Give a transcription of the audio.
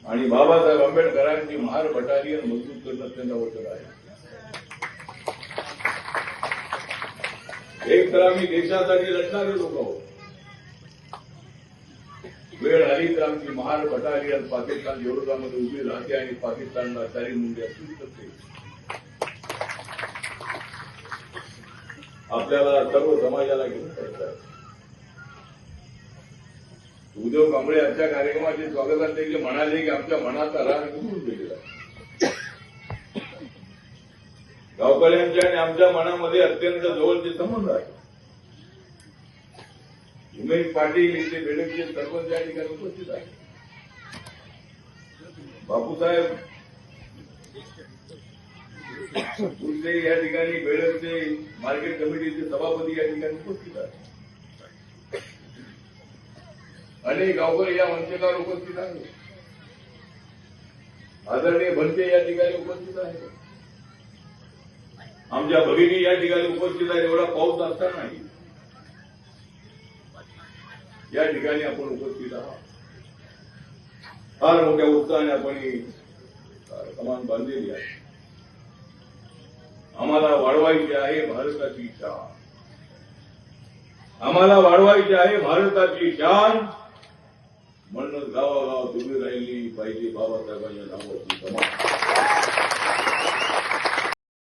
आणि बाबासाहेब आंबेडकरांची महार बटालियन मजबूत करणं अत्यंत आवश्यक आहे. एक तर आम्ही देशासाठी लढणारे लोक आहोत. वेळ आली तर आमची महार बटालियन पाकिस्तान विरोधामध्ये उभी राहते आणि पाकिस्तानला चारी मुंडे असून करते. आपल्याला सर्व समाजाला घेऊन जायचं. उद्धव कांबळे आजच्या कार्यक्रमाचे स्वागताध्यक्ष म्हणाले की आमच्या मनाचा राग निघून गेलेला. गावकऱ्यांच्या आणि आमच्या मनामध्ये अत्यंत जवळचे संबंध आहे. उमेश पाटील इथे बेडकचे सरपंच या ठिकाणी उपस्थित आहे. बापूसाहेब गुलते या ठिकाणी बेडकचे मार्केट कमिटीचे सभापती या ठिकाणी उपस्थित आहे. अनेक गावकरी या मंचावर उपस्थित आहेत. आदरणीय भंते या ठिकाणी उपस्थित आहेत. आमच्या भगिनी या ठिकाणी उपस्थित आहेत. एवढा पाऊस असतानाही या ठिकाणी आपण उपस्थित आहात. फार मोठ्या उत्साहाने आपण कमान बांधलेली आहे. आम्हाला वाढवायची आहे भारताची शान. आम्हाला वाढवायची आहे भारताची शान. म्हणून गावागावात उभी राहिली पाहिजे बाबासाहेबांच्या नावाची कमान.